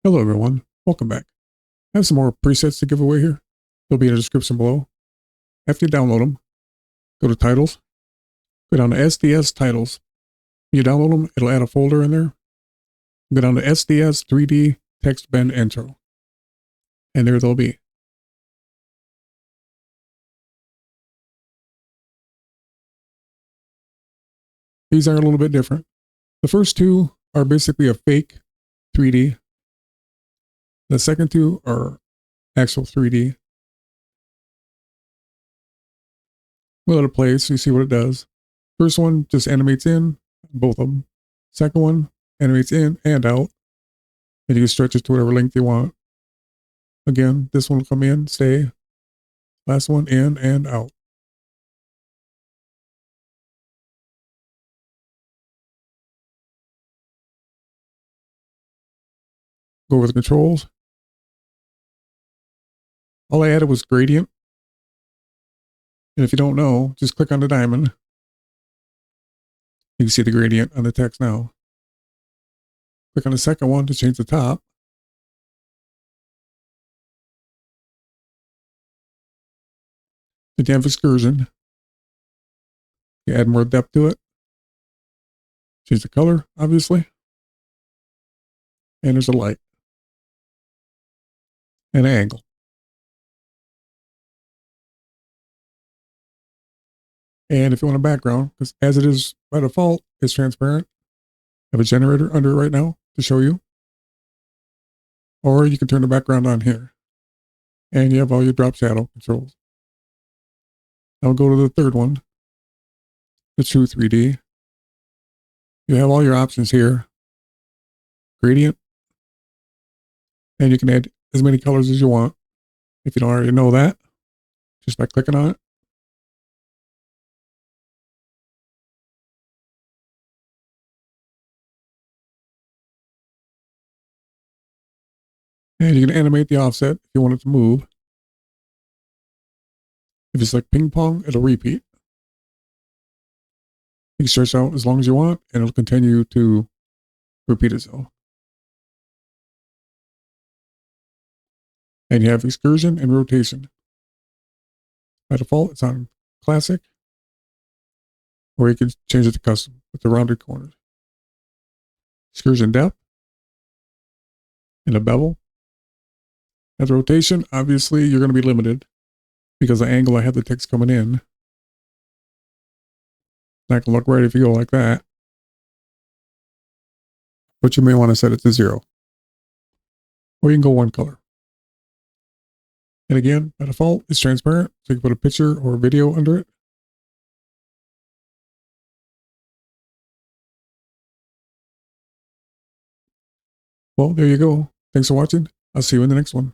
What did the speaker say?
Hello everyone, welcome back. I have some more presets to give away here. They'll be in the description below. After you download them, go to titles, go down to SDS titles. When you download them, it'll add a folder in there. Go down to SDS 3D text bend intro. And there they'll be. These are a little bit different. The first two are basically a fake 3D. The second two are actual 3D. We'll let it play so you see what it does. First one just animates in, both of them. Second one animates in and out. And you can stretch it to whatever length you want. Again, this one will come in, stay. Last one in and out. Go over the controls. All I added was gradient. And if you don't know, just click on the diamond. You can see the gradient on the text now. Click on the second one to change the top. Then you have excursion. You add more depth to it. Change the color, obviously. And there's a light. And an angle. And if you want a background, because as it is by default, it's transparent. I have a generator under it right now to show you. Or you can turn the background on here. And you have all your drop shadow controls. I'll go to the third one, the true 3D. You have all your options here. Gradient. And you can add as many colors as you want. If you don't already know that, just by clicking on it. And you can animate the offset if you want it to move. If it's like ping pong, it'll repeat. You can stretch out as long as you want, and it'll continue to repeat itself. And you have excursion and rotation. By default, it's on classic, or you can change it to custom with the rounded corners. Excursion depth and a bevel. At the rotation, obviously, you're going to be limited because the angle I have the text coming in. Not going to look right if you go like that. But you may want to set it to 0. Or you can go one color. And again, by default, it's transparent, so you can put a picture or a video under it. Well, there you go. Thanks for watching. I'll see you in the next one.